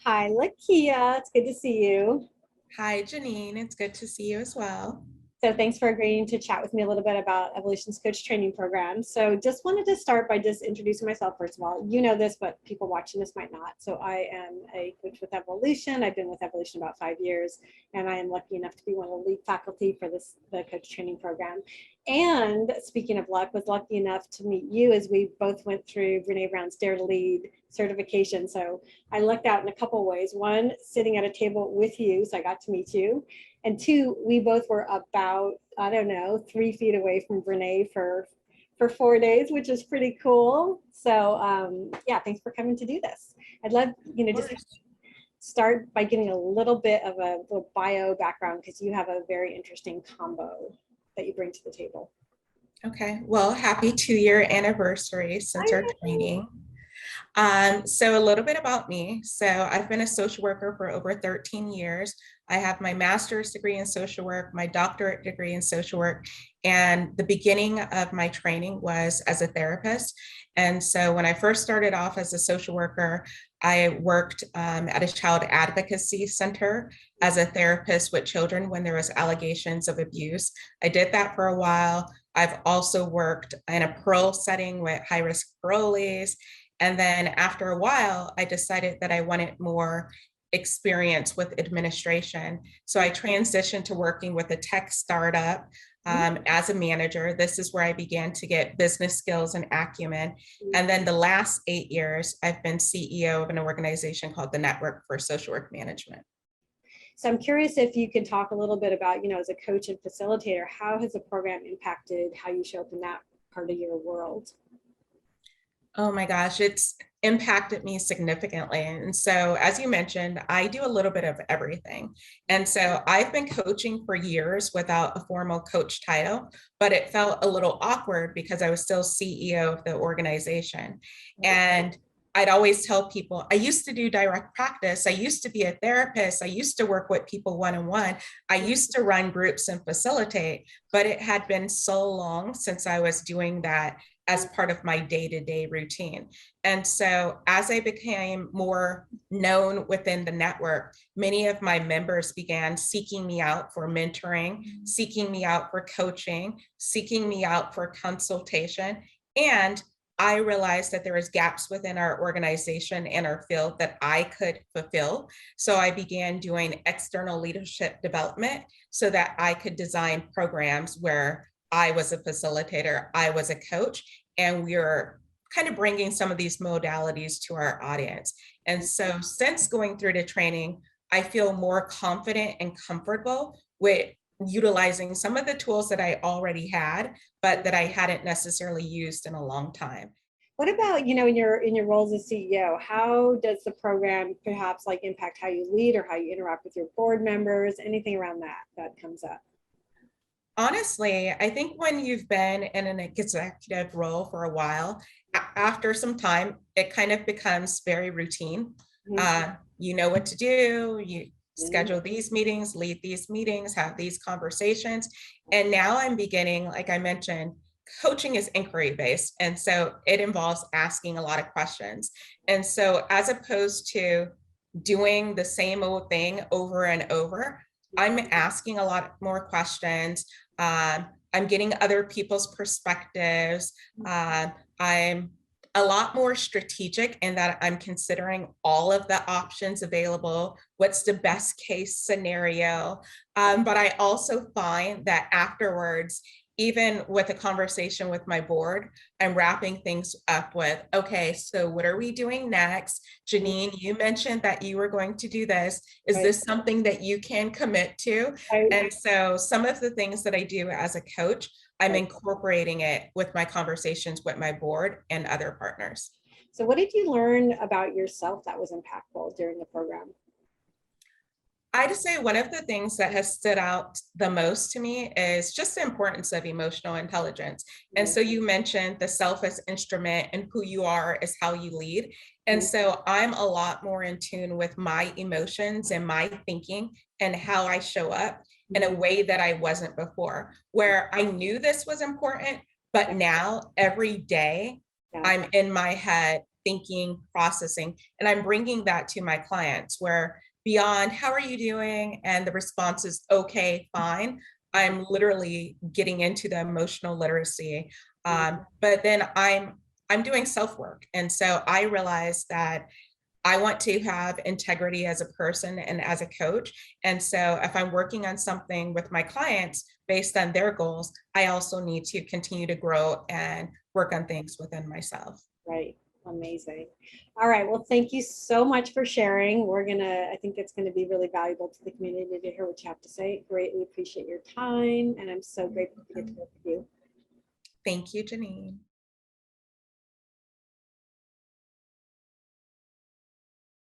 Hi, Lakeya. It's good to see you. Hi, Janine. It's good to see you as well. So thanks for agreeing to chat with me a little bit about Evolution's coach training program. So just wanted to start by just introducing myself first of all. You know this, but people watching this might not. So I am a coach with Evolution. I've been with Evolution about 5 years, and I am lucky enough to be one of the lead faculty for the coach training program. And speaking of luck, was lucky enough to meet you as we both went through Brene Brown's Dare to Lead certification. So I lucked out in a couple of ways. One, sitting at a table with you, so I got to meet you. And two, we both were about, I don't know, 3 feet away from Brene for 4 days, which is pretty cool. So yeah, thanks for coming to do this. I'd love, Of just course. start by getting a little bit of a little bio background because you have a very interesting combo that you bring to the table. Okay. Well, happy 2-year anniversary since our training. So a little bit about me. So I've been a social worker for over 13 years. I have my master's degree in social work, my doctorate degree in social work, and the beginning of my training was as a therapist. And so when I first started off as a social worker, I worked at a child advocacy center as a therapist with children when there was allegations of abuse. I did that for a while. I've also worked in a parole setting with high-risk parolees. And then after a while, I decided that I wanted more experience with administration. So I transitioned to working with a tech startup as a manager. This is where I began to get business skills and acumen. And then the last 8 years, I've been CEO of an organization called the Network for Social Work Management. So I'm curious if you can talk a little bit about, as a coach and facilitator, how has the program impacted how you show up in that part of your world? Oh my gosh, it's impacted me significantly. And so, as you mentioned, I do a little bit of everything. And so, I've been coaching for years without a formal coach title, but it felt a little awkward because I was still CEO of the organization. And I'd always tell people, I used to do direct practice. I used to be a therapist. I used to work with people one on one. I used to run groups and facilitate, but it had been so long since I was doing that as part of my day-to-day routine. And so as I became more known within the network, many of my members began seeking me out for mentoring, seeking me out for coaching, seeking me out for consultation. And I realized that there was gaps within our organization and our field that I could fulfill. So I began doing external leadership development so that I could design programs where I was a facilitator, I was a coach, and we are kind of bringing some of these modalities to our audience. And so since going through the training, I feel more confident and comfortable with utilizing some of the tools that I already had, but that I hadn't necessarily used in a long time. What about, in your role as a CEO, how does the program perhaps like impact how you lead or how you interact with your board members, anything around that comes up? Honestly, I think when you've been in an executive role for a while, after some time, it kind of becomes very routine. You know what to do, you Mhm. schedule these meetings, lead these meetings, have these conversations. And now I'm beginning, like I mentioned, coaching is inquiry based. And so it involves asking a lot of questions. And so as opposed to doing the same old thing over and over, I'm asking a lot more questions. I'm getting other people's perspectives. I'm a lot more strategic in that I'm considering all of the options available. What's the best case scenario? But I also find that afterwards, even with a conversation with my board, I'm wrapping things up with, okay, so what are we doing next? Janine, you mentioned that you were going to do this. Is Right, this something that you can commit to? right, And so some of the things that I do as a coach, I'm right. incorporating it with my conversations with my board and other partners. So what did you learn about yourself that was impactful during the program? I'd say one of the things that has stood out the most to me is just the importance of emotional intelligence. And so you mentioned the self as instrument and who you are is how you lead. And so I'm a lot more in tune with my emotions and my thinking and how I show up in a way that I wasn't before, where I knew this was important, but now every day Yeah. I'm in my head thinking, processing, and I'm bringing that to my clients where beyond how are you doing and the response is okay, fine. I'm literally getting into the emotional literacy. But then I'm doing self work. And so I realized that I want to have integrity as a person and as a coach. And so if I'm working on something with my clients based on their goals, I also need to continue to grow and work on things within myself. Right. Amazing. All right. Well, thank you so much for sharing. I think it's going to be really valuable to the community to hear what you have to say. Greatly appreciate your time. And I'm so grateful to get to work with you. Thank you, Janine.